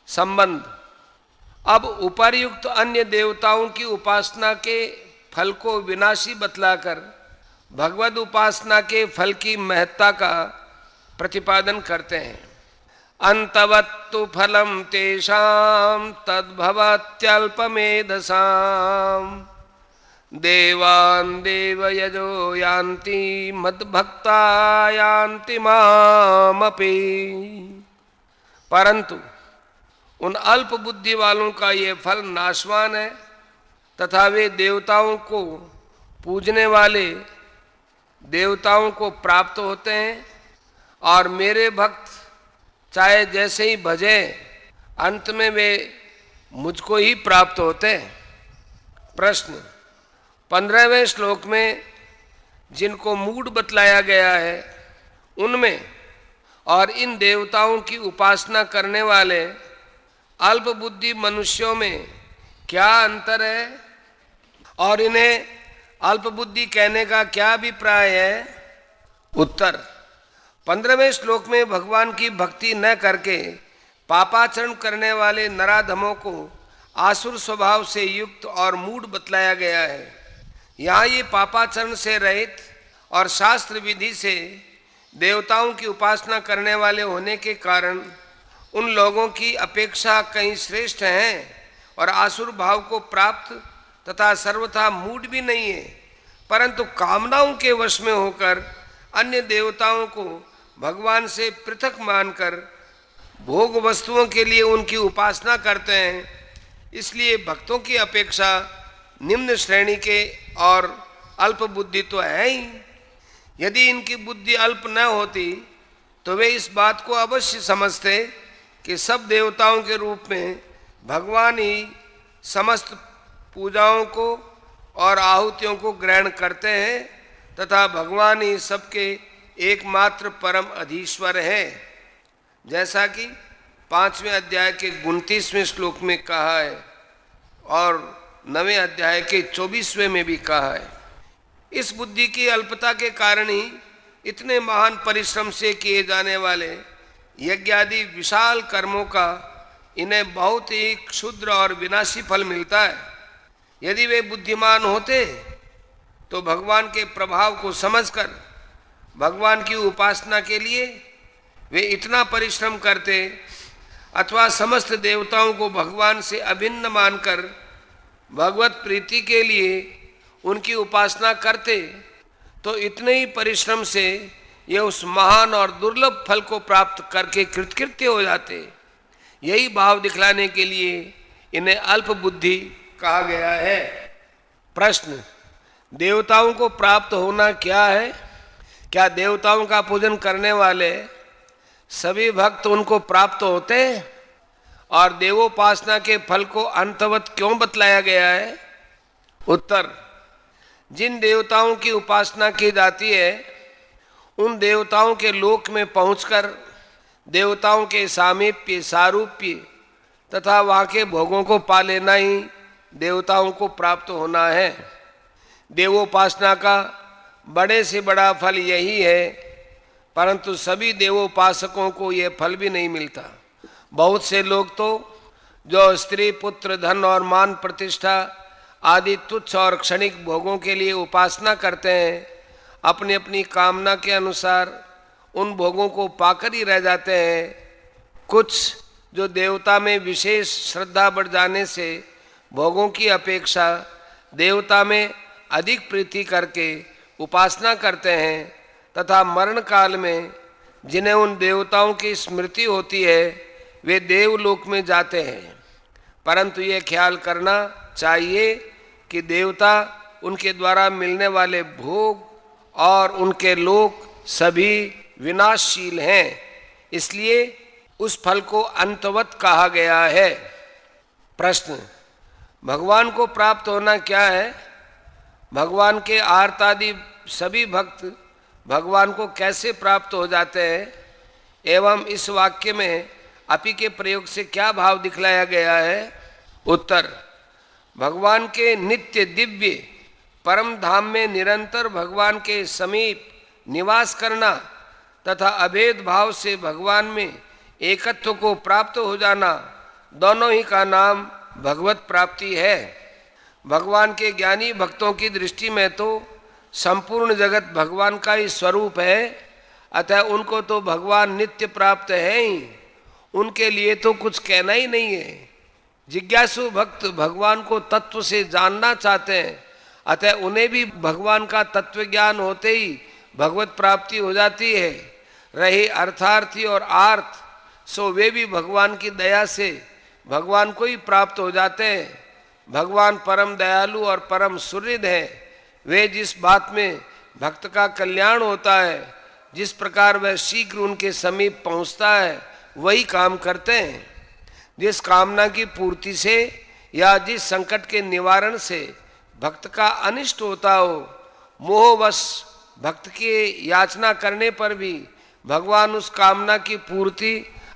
संबंध। अब उपर्युक्त अन्य देवताओं की उपासना के फल को विनाशी बतलाकर भगवद उपासना के फल की महत्ता का प्रतिपादन करते हैं। अंतवत्तु फलम तेषां तद्भवत्यल्पमेधसां देवान् देवयजो यान्ति मद्भक्ता यान्ति मामपि। परंतु उन अल्प बुद्धि वालों का ये फल नाशवान है तथा वे देवताओं को पूजने वाले देवताओं को प्राप्त होते हैं और मेरे भक्त चाहे जैसे ही भजे अंत में वे मुझको ही प्राप्त होते हैं। प्रश्न। 15वें श्लोक में जिनको मूढ़ बतलाया गया है उनमें और इन देवताओं की उपासना करने वाले अल्प बुद्धि मनुष्यों में क्या अंतर है और इन्हें अल्प बुद्धि कहने का क्या अभिप्राय है? उत्तर। 15वें श्लोक में भगवान की भक्ति न करके पापाचरण करने वाले नराधमों को आसुर स्वभाव से युक्त और मूढ़ बतलाया गया है। यहाँ ये पापाचरण से रहित और शास्त्र विधि से देवताओं की उपासना करने वाले होने के कारण उन लोगों की अपेक्षा कहीं श्रेष्ठ हैं और आसुर भाव को प्राप्त तथा सर्वथा मूढ़ भी नहीं है, परंतु कामनाओं के वश में होकर अन्य देवताओं को भगवान से पृथक मानकर भोग वस्तुओं के लिए उनकी उपासना करते हैं। इसलिए भक्तों की अपेक्षा निम्न श्रेणी के और अल्प बुद्धि तो है ही। यदि इनकी बुद्धि अल्प न होती तो वे इस बात को अवश्य समझते कि सब देवताओं के रूप में भगवान ही समस्त पूजाओं को और आहुतियों को ग्रहण करते हैं तथा भगवान ही सबके एकमात्र परम अधीश्वर है, जैसा कि 5वें अध्याय के 29वें श्लोक में कहा है और 9वें अध्याय के 24वें में भी कहा है। इस बुद्धि की अल्पता के कारण ही इतने महान परिश्रम से किए जाने वाले यज्ञादि विशाल कर्मों का इन्हें बहुत ही क्षुद्र और विनाशी फल मिलता है। यदि वे बुद्धिमान होते तो भगवान के प्रभाव को समझकर भगवान की उपासना के लिए वे इतना परिश्रम करते अथवा समस्त देवताओं को भगवान से अभिन्न मानकर भगवत प्रीति के लिए उनकी उपासना करते तो इतने ही परिश्रम से ये उस महान और दुर्लभ फल को प्राप्त करके कृतकृत्य हो जाते। यही भाव दिखलाने के लिए इन्हें अल्प बुद्धि कहा गया है। प्रश्न। देवताओं को प्राप्त होना क्या है? क्या देवताओं का पूजन करने वाले सभी भक्त उनको प्राप्त होते हैं और देवोपासना के फल को अंतवत क्यों बतलाया गया है? उत्तर। जिन देवताओं की उपासना की जाती है उन देवताओं के लोक में पहुंचकर देवताओं के सामीप्य सारूप्य तथा वहाँ के भोगों को पा लेना ही देवताओं को प्राप्त होना है। देवोपासना का बड़े से बड़ा फल यही है, परंतु सभी देवोपासकों को यह फल भी नहीं मिलता। बहुत से लोग तो जो स्त्री पुत्र धन और मान प्रतिष्ठा आदि तुच्छ और क्षणिक भोगों के लिए उपासना करते हैं, अपनी अपनी कामना के अनुसार उन भोगों को पाकर ही रह जाते हैं। कुछ जो देवता में विशेष श्रद्धा बढ़ जाने से भोगों की अपेक्षा देवता में अधिक प्रीति करके उपासना करते हैं तथा मरण काल में जिन्हें उन देवताओं की स्मृति होती है वे देवलोक में जाते हैं। परंतु ये ख्याल करना चाहिए कि देवता उनके द्वारा मिलने वाले भोग और उनके लोक सभी विनाशशील हैं, इसलिए उस फल को अंतवत कहा गया है। प्रश्न। भगवान को प्राप्त होना क्या है? भगवान के आर्तादि सभी भक्त भगवान को कैसे प्राप्त हो जाते हैं एवं इस वाक्य में अपि के प्रयोग से क्या भाव दिखलाया गया है? उत्तर। भगवान के नित्य दिव्य परम धाम में निरंतर भगवान के समीप निवास करना तथा अभेद भाव से भगवान में एकत्व को प्राप्त हो जाना, दोनों ही का नाम भगवत प्राप्ति है। भगवान के ज्ञानी भक्तों की दृष्टि में तो संपूर्ण जगत भगवान का ही स्वरूप है, अतः उनको तो भगवान नित्य प्राप्त है ही, उनके लिए तो कुछ कहना ही नहीं है। जिज्ञासु भक्त भगवान को तत्व से जानना चाहते हैं, अतः उन्हें भी भगवान का तत्व ज्ञान होते ही भगवत प्राप्ति हो जाती है। रहे अर्थार्थी और आर्थ, सो वे भी भगवान की दया से भगवान को ही प्राप्त हो जाते हैं। भगवान परम दयालु और परम सुहृद हैं। वे जिस बात में भक्त का कल्याण होता है, जिस प्रकार वह शीघ्र उनके समीप पहुंचता है, वही काम करते हैं। जिस कामना की पूर्ति से या जिस संकट के निवारण से भक्त का अनिष्ट होता हो, मोहवश भक्त की याचना करने पर भी भगवान उस कामना की पूर्ति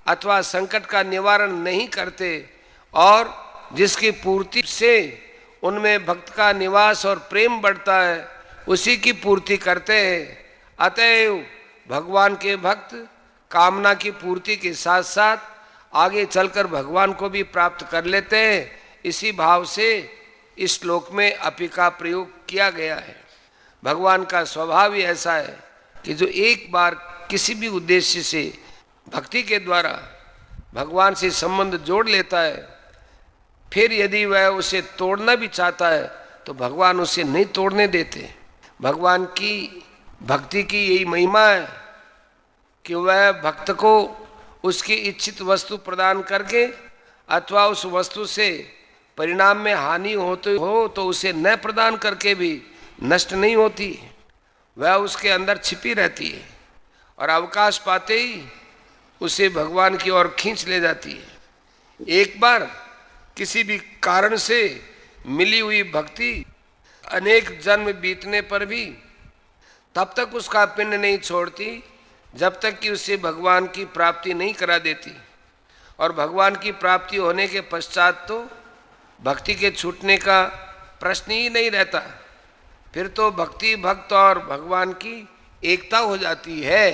अथवा संकट का निवारण नहीं करते, और जिसकी पूर्ति से उनमें भक्त का निवास और प्रेम बढ़ता है, उसी की पूर्ति करते हैं। अतएव भगवान के भक्त कामना की पूर्ति के साथ साथ आगे चलकर भगवान को भी प्राप्त कर लेते हैं। इसी भाव से इस श्लोक में अपि का प्रयोग किया गया है। भगवान का स्वभाव ही ऐसा है कि जो एक बार किसी भी उद्देश्य से भक्ति के द्वारा भगवान से संबंध जोड़ लेता है, फिर यदि वह उसे तोड़ना भी चाहता है तो भगवान उसे नहीं तोड़ने देते। भगवान की भक्ति की यही महिमा है कि वह भक्त को उसकी इच्छित वस्तु प्रदान करके अथवा उस वस्तु से परिणाम में हानि होती हो तो उसे न प्रदान करके भी नष्ट नहीं होती, वह उसके अंदर छिपी रहती है और अवकाश पाते ही उसे भगवान की ओर खींच ले जाती है। एक बार किसी भी कारण से मिली हुई भक्ति अनेक जन्म बीतने पर भी तब तक उसका पिंड नहीं छोड़ती जब तक कि उसे भगवान की प्राप्ति नहीं करा देती, और भगवान की प्राप्ति होने के पश्चात तो भक्ति के छूटने का प्रश्न ही नहीं रहता। फिर तो भक्ति भक्त और भगवान की एकता हो जाती है।